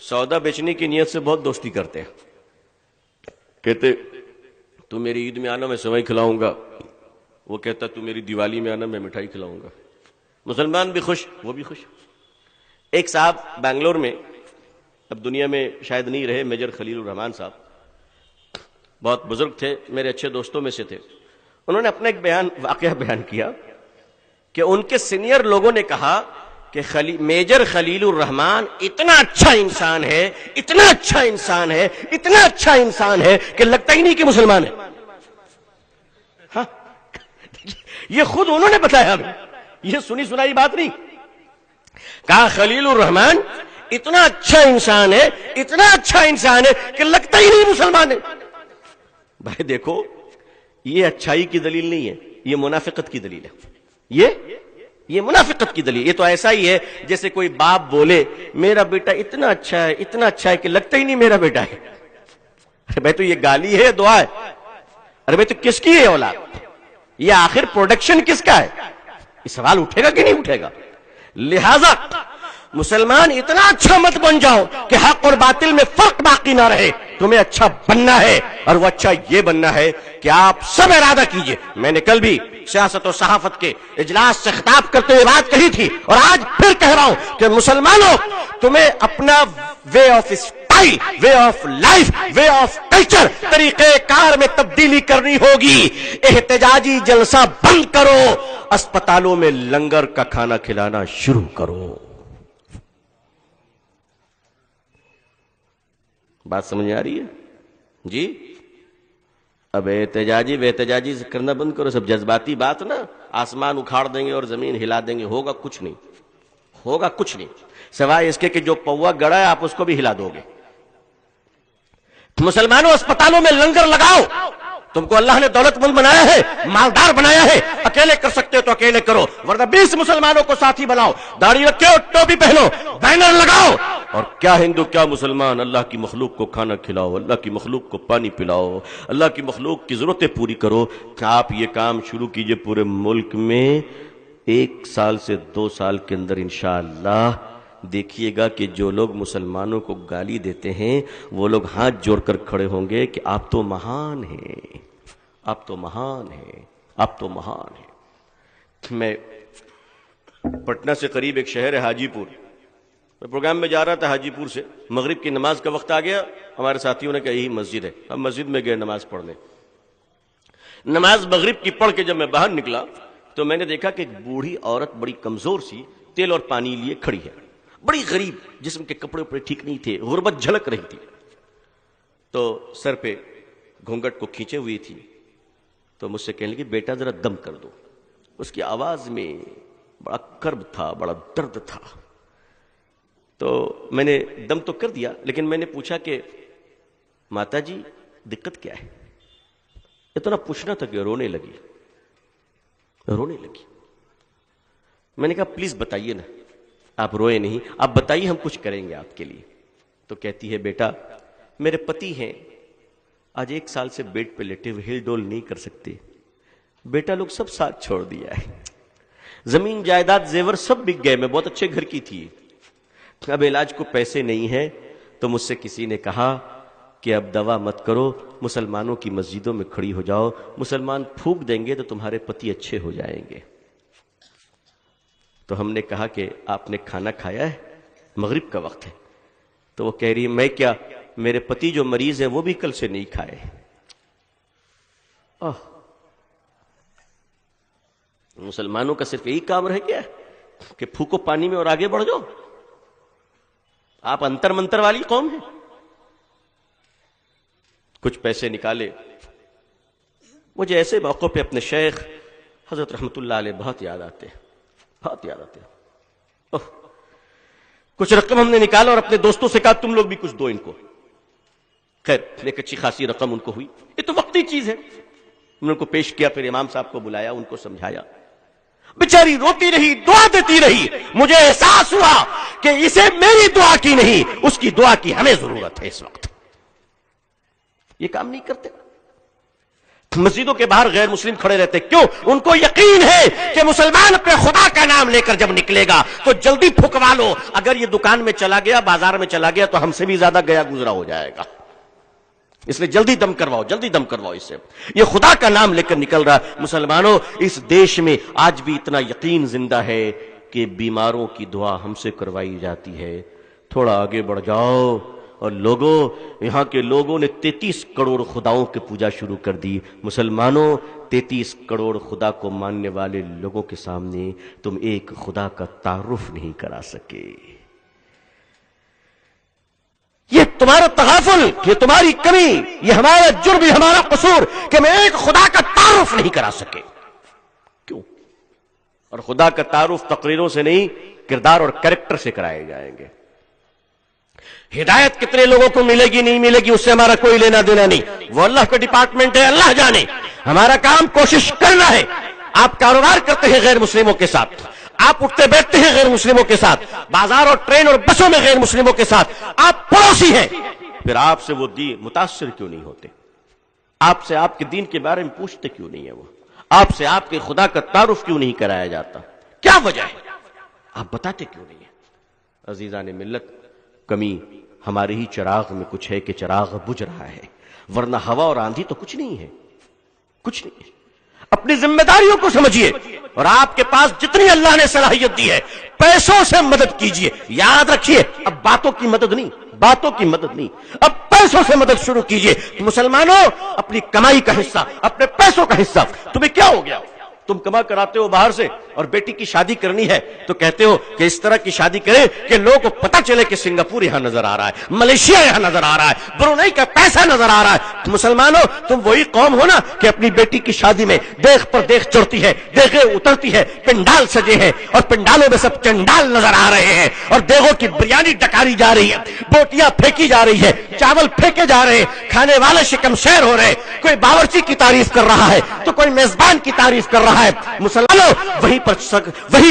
سودا بیچنے کی نیت سے بہت دوستی کرتے ہیں. کہتے تو میری عید میں آنا میں سوئی کھلاؤں گا، وہ کہتا تو میری دیوالی میں آنا میں مٹھائی کھلاؤں گا. مسلمان بھی خوش، وہ بھی خوش. ایک صاحب بنگلور میں، اب دنیا میں شاید نہیں رہے، میجر خلیل الرحمان صاحب، بہت بزرگ تھے، میرے اچھے دوستوں میں سے تھے. انہوں نے اپنا ایک واقعہ بیان کیا کہ ان کے سینئر لوگوں نے کہا کہ میجر خلیل الرحمان اتنا اچھا انسان ہے، اتنا اچھا انسان ہے، اتنا اچھا انسان ہے کہ لگتا ہی نہیں کہ مسلمان ہے. ہاں، یہ خود انہوں نے بتایا، یہ سنی سنائی بات نہیں. کہا خلیل الرحمان اتنا اچھا انسان ہے، اتنا اچھا انسان ہے کہ لگتا ہی نہیں مسلمان ہے. بھائی دیکھو، یہ اچھائی کی دلیل نہیں ہے، یہ منافقت کی دلیل ہے. یہ منافقت کی دلیل. یہ تو ایسا ہی ہے جیسے کوئی باپ بولے میرا بیٹا اتنا اچھا ہے، اتنا اچھا ہے کہ لگتا ہی نہیں میرا بیٹا ہے. ارے بھائی تو یہ گالی ہے، دعا ہے. ارے بھائی تو کس کی ہے اولاد؟ یہ آخر پروڈکشن کس کا ہے؟ یہ سوال اٹھے گا کہ نہیں اٹھے گا؟ لہذا مسلمان اتنا اچھا مت بن جاؤ کہ حق اور باطل میں فرق باقی نہ رہے. تمہیں اچھا بننا ہے، اور وہ اچھا یہ بننا ہے کہ آپ سب ارادہ کیجئے. میں نے کل بھی سیاست و صحافت کے اجلاس سے خطاب کرتے ہوئے بات کہی تھی، اور آج پھر کہہ رہا ہوں کہ مسلمانوں، تمہیں اپنا way of style, way of life, way of culture, طریقہ کار میں تبدیلی کرنی ہوگی. احتجاجی جلسہ بند کرو، اسپتالوں میں لنگر کا کھانا کھلانا شروع کرو. بات سمجھ آ رہی ہے جی؟ اب احتجاجی سے کرنا بند کرو. سب جذباتی بات نا، آسمان اکھاڑ دیں گے اور زمین ہلا دیں گے، ہوگا کچھ نہیں، ہوگا کچھ نہیں سوائے اس کے کہ جو پوا گڑا ہے آپ اس کو بھی ہلا دو گے. مسلمانوں، اسپتالوں میں لنگر لگاؤ. تم کو اللہ نے دولت مند بنایا ہے، مالدار بنایا ہے، اکیلے کر سکتے ہو تو اکیلے کرو، ورنہ 20 مسلمانوں کو ساتھی بناؤ. داڑھی رکھو، ٹوپی پہنو، بینر لگاؤ. اور کیا ہندو کیا مسلمان، اللہ کی مخلوق کو کھانا کھلاؤ، اللہ کی مخلوق کو پانی پلاؤ، اللہ کی مخلوق کی ضرورتیں پوری کرو. آپ یہ کام شروع کیجئے پورے ملک میں. 1 سال سے 2 سال کے اندر انشاءاللہ دیکھیے گا کہ جو لوگ مسلمانوں کو گالی دیتے ہیں وہ لوگ ہاتھ جوڑ کر کھڑے ہوں گے کہ آپ تو مہان ہیں، آپ تو مہان ہیں، آپ تو مہان ہیں. میں پٹنہ سے قریب ایک شہر ہے حاجی پور، میں پروگرام میں جا رہا تھا حاجی پور سے. مغرب کی نماز کا وقت آ گیا، ہمارے ساتھیوں نے کہا یہی مسجد ہے. ہم مسجد میں گئے نماز پڑھنے. نماز مغرب کی پڑھ کے جب میں باہر نکلا تو میں نے دیکھا کہ ایک بوڑھی عورت بڑی کمزور سی تیل اور پانی لیے کھڑی ہے، بڑی غریب، جسم کے کپڑے اپڑے ٹھیک نہیں تھے، غربت جھلک رہی تھی. تو سر پہ گھونگھٹ کو کھینچے ہوئی تھی. تو مجھ سے کہنے لگی بیٹا ذرا دم کر دو. اس کی آواز میں بڑا کرب تھا، بڑا درد تھا. تو میں نے دم تو کر دیا، لیکن میں نے پوچھا کہ ماتا جی دقت کیا ہے؟ اتنا پوچھنا تھا کہ رونے لگی. میں نے کہا پلیز بتائیے نا، آپ روئے نہیں، آپ بتائیے، ہم کچھ کریں گے آپ کے لیے. تو کہتی ہے بیٹا میرے پتی ہیں، آج 1 سال سے بیڈ پہ لیٹے ہوئے، ہل ڈول نہیں کر سکتے. بیٹا لوگ سب ساتھ چھوڑ دیا ہے، زمین جائیداد زیور سب بک گئے، میں بہت اچھے گھر کی تھی، اب علاج کو پیسے نہیں ہیں. تو مجھ سے کسی نے کہا کہ اب دوا مت کرو، مسلمانوں کی مسجدوں میں کھڑی ہو جاؤ، مسلمان پھونک دیں گے تو تمہارے پتی اچھے ہو جائیں گے. تو ہم نے کہا کہ آپ نے کھانا کھایا ہے؟ مغرب کا وقت ہے. تو وہ کہہ رہی ہے میں کیا، میرے پتی جو مریض ہیں وہ بھی کل سے نہیں کھائے. مسلمانوں کا صرف یہی کام رہ گیا کہ پھونکو پانی میں اور آگے بڑھ جاؤ. آپ انتر منتر والی قوم ہیں. کچھ پیسے نکالے. مجھے ایسے موقع پہ اپنے شیخ حضرت رحمت اللہ علیہ بہت یاد آتے ہیں، بہت یاد آتے ہیں. کچھ رقم ہم نے نکالا اور اپنے دوستوں سے کہا تم لوگ بھی کچھ دو ان کو. خیر ایک اچھی خاصی رقم ان کو ہوئی. یہ تو وقتی چیز ہے. ہم نے ان کو پیش کیا، پھر امام صاحب کو بلایا، ان کو سمجھایا. بیچاری روتی رہی، دعا دیتی رہی. مجھے احساس ہوا کہ اسے میری دعا کی نہیں، اس کی دعا کی ہمیں ضرورت ہے اس وقت. یہ کام نہیں کرتے. مسجدوں کے باہر غیر مسلم کھڑے رہتے. کیوں؟ ان کو یقین ہے کہ مسلمان اپنے خدا کا نام لے کر جب نکلے گا تو جلدی پھکوا لو، اگر یہ دکان میں چلا گیا، بازار میں چلا گیا تو ہم سے بھی زیادہ گیا گزرا ہو جائے گا، اس لیے جلدی دم کرواؤ، جلدی دم کرواؤ اس سے. یہ خدا کا نام لے کر نکل رہا. مسلمانوں، اس دیش میں آج بھی اتنا یقین زندہ ہے کہ بیماروں کی دعا ہم سے کروائی جاتی ہے. تھوڑا آگے بڑھ جاؤ اور لوگوں، یہاں کے لوگوں نے 33 کروڑ خداؤں کی پوجا شروع کر دی. مسلمانوں، 33 کروڑ خدا کو ماننے والے لوگوں کے سامنے تم ایک خدا کا تعارف نہیں کرا سکے. یہ تمہارا تغافل، یہ تمہاری کمی، یہ ہمارا جرم، یہ ہمارا قصور کہ میں ایک خدا کا تعارف نہیں کرا سکے. کیوں؟ اور خدا کا تعارف تقریروں سے نہیں، کردار اور کریکٹر سے کرائے جائیں گے. ہدایت کتنے لوگوں کو ملے گی نہیں ملے گی اس سے ہمارا کوئی لینا دینا نہیں، وہ اللہ کا ڈپارٹمنٹ ہے، اللہ جانے. ہمارا کام کوشش کرنا ہے. آپ کاروبار کرتے ہیں غیر مسلموں کے ساتھ، آپ اٹھتے بیٹھتے ہیں غیر مسلموں کے ساتھ، بازار اور ٹرین اور بسوں میں غیر مسلموں کے ساتھ، آپ پڑوسی ہیں، پھر آپ سے وہ دین متاثر کیوں نہیں ہوتے؟ آپ سے آپ کے دین کے بارے میں پوچھتے کیوں نہیں ہے؟ وہ آپ سے آپ کے خدا کا تعارف کیوں نہیں کرایا جاتا؟ کیا وجہ ہے؟ آپ بتاتے کیوں نہیں ہے؟ عزیزان ملت، کمی ہمارے ہی چراغ میں کچھ ہے کہ چراغ بجھ رہا ہے، ورنہ ہوا اور آندھی تو کچھ نہیں ہے، کچھ نہیں ہے. اپنی ذمہ داریوں کو سمجھیے، اور آپ کے پاس جتنی اللہ نے صلاحیت دی ہے پیسوں سے مدد کیجیے. یاد رکھیے، اب باتوں کی مدد نہیں، باتوں کی مدد نہیں، اب پیسوں سے مدد شروع کیجیے. مسلمانوں، اپنی کمائی کا حصہ، اپنے پیسوں کا حصہ. تمہیں کیا ہو گیا؟ تم کما کر آتے ہو باہر سے اور بیٹی کی شادی کرنی ہے تو کہتے ہو کہ اس طرح کی شادی کریں کہ لوگوں کو پتہ چلے کہ سنگاپور یہاں نظر آ رہا ہے، ملیشیا یہاں نظر آ رہا ہے، برونئی کا پیسہ نظر آ رہا ہے. مسلمانوں، تم وہی قوم ہو نا کہ اپنی بیٹی کی شادی میں دیکھ پر دیکھ چڑھتی ہے، دیگیں اترتی ہے، پنڈال سجے ہیں اور پنڈالوں میں سب چنڈال نظر آ رہے ہیں، اور دیگوں کی بریانی ڈکاری جا رہی ہے، بوٹیاں پھینکی جا رہی ہے، چاول پھینکے جا رہے ہیں، کھانے والے شکم شیر ہو رہے ہیں. کوئی باورچی کی تعریف کر رہا ہے تو کوئی میزبان کی تعریف کر رہا ہے. مسلمانوں، وہیں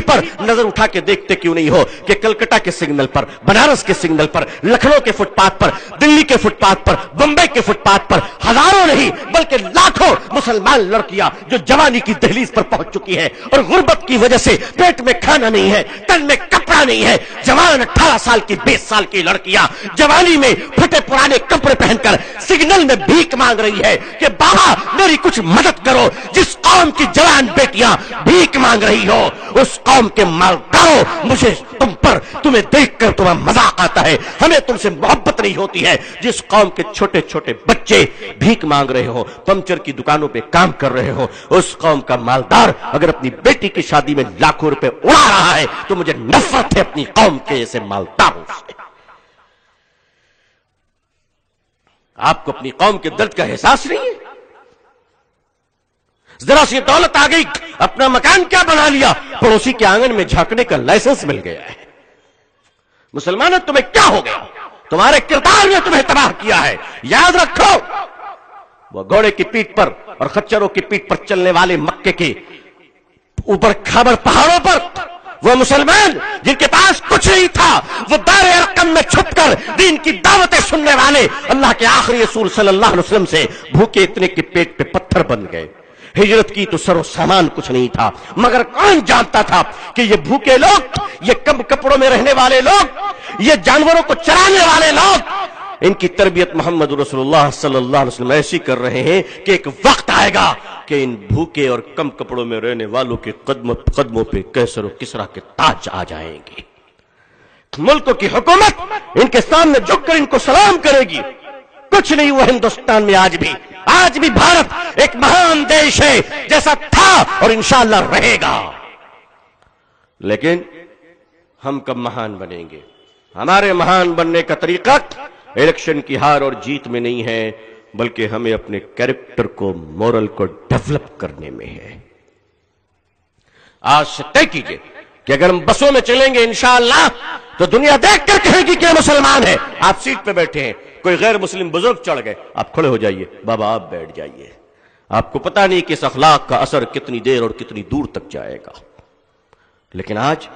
پر نظر اٹھا کے دیکھتے کیوں نہیں ہو کہ کلکتہ کے سگنل پر، بنارس کے سگنل پر، لکھنؤ کے فٹ پاتھ پر، دلی کے فٹ پاتھ پر، بمبئی کے فٹ پاتھ پر ہزاروں نہیں بلکہ لاکھوں مسلمان لڑکیاں جو جوانی کی دہلیز پر پہنچ چکی ہے اور غربت کی وجہ سے پیٹ میں کھانا نہیں ہے، تن میں کپڑا نہیں ہے، جوان 18 سال کی 20 سال کی لڑکیاں جوانی میں پھٹے پرانے کپڑے پہن کر سگنل میں بھیک مانگ رہی ہے کہ بابا میری کچھ مدد کرو. جس قوم کی جوان بیٹیاں بھیک مانگ رہی ہو، اس قوم کے مالداروں، مجھے تمہیں دیکھ کر تمہیں مذاق آتا ہے، ہمیں تم سے محبت نہیں ہوتی ہے. جس قوم کے چھوٹے چھوٹے بچے بھیک مانگ رہے ہو، پنچر کی دکانوں پہ کام کر رہے ہو، اس قوم کا مالدار اگر اپنی بیٹی کی شادی میں لاکھوں روپے اڑا رہا ہے تو مجھے نفرت ہے اپنی قوم کے ایسے مالداروں سے. آپ کو اپنی قوم کے درد کا احساس نہیں ہے؟ ذرا سی دولت آ گئی، اپنا مکان کیا بنا لیا، پڑوسی کے آنگن میں جھانکنے کا لائسنس مل گیا ہے. مسلمانوں، تمہیں کیا ہو گیا؟ تمہارے کردار نے تمہیں تباہ کیا ہے. یاد رکھو، وہ گھوڑے کی پیٹھ پر اور خچروں کی پیٹھ پر چلنے والے مکے کے اوپر خیبر پہاڑوں پر وہ مسلمان جن کے پاس کچھ نہیں تھا، وہ دار ارقم میں چھپ کر دین کی دعوتیں سننے والے اللہ کے آخری رسول صلی اللہ علیہ وسلم سے بھوکے اتنے کہ پیٹ پہ پتھر بن گئے. ہجرت کی تو سر و سامان کچھ نہیں تھا، مگر کون جانتا تھا کہ یہ بھوکے لوگ، یہ کم کپڑوں میں رہنے والے لوگ، یہ جانوروں کو چرانے والے لوگ، ان کی تربیت محمد رسول اللہ صلی اللہ علیہ وسلم ایسی کر رہے ہیں کہ ایک وقت آئے گا کہ ان بھوکے اور کم کپڑوں میں رہنے والوں کے قدموں پہ کیسر و کسرا کے تاج آ جائیں گے. ملکوں کی حکومت ان کے سامنے جھک کر ان کو سلام کرے گی. کچھ نہیں ہوا ہندوستان میں. آج بھی بھارت ایک مہان دیش ہے جیسا تھا اور انشاءاللہ رہے گا. لیکن ہم کب مہان بنیں گے؟ ہمارے مہان بننے کا طریقہ الیکشن کی ہار اور جیت میں نہیں ہے، بلکہ ہمیں اپنے کیریکٹر کو، مورل کو ڈیولپ کرنے میں ہے. آج سے طے کیجئے کہ اگر ہم بسوں میں چلیں گے انشاءاللہ تو دنیا دیکھ کر کہے گی کہ مسلمان ہے. آپ سیٹ پہ بیٹھے ہیں، کوئی غیر مسلم بزرگ چڑھ گئے، آپ کھڑے ہو جائیے، بابا آپ بیٹھ جائیے. آپ کو پتہ نہیں کہ اس اخلاق کا اثر کتنی دیر اور کتنی دور تک جائے گا. لیکن آج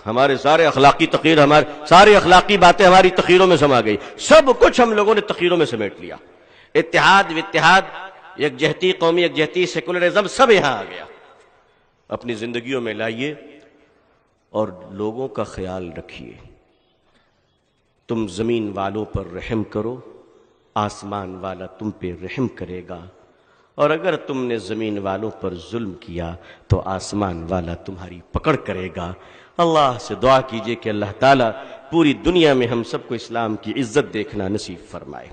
ہمارے سارے اخلاقی باتیں ہماری تقریروں میں سما گئی. سب کچھ ہم لوگوں نے تقریروں میں سمیٹ لیا. اتحاد یکجہتی قومی یکجہتی سیکولرزم سب یہاں آ گیا. اپنی زندگیوں میں لائیے اور لوگوں کا خیال رکھیے. تم زمین والوں پر رحم کرو، آسمان والا تم پہ رحم کرے گا، اور اگر تم نے زمین والوں پر ظلم کیا تو آسمان والا تمہاری پکڑ کرے گا. اللہ سے دعا کیجئے کہ اللہ تعالیٰ پوری دنیا میں ہم سب کو اسلام کی عزت دیکھنا نصیب فرمائے.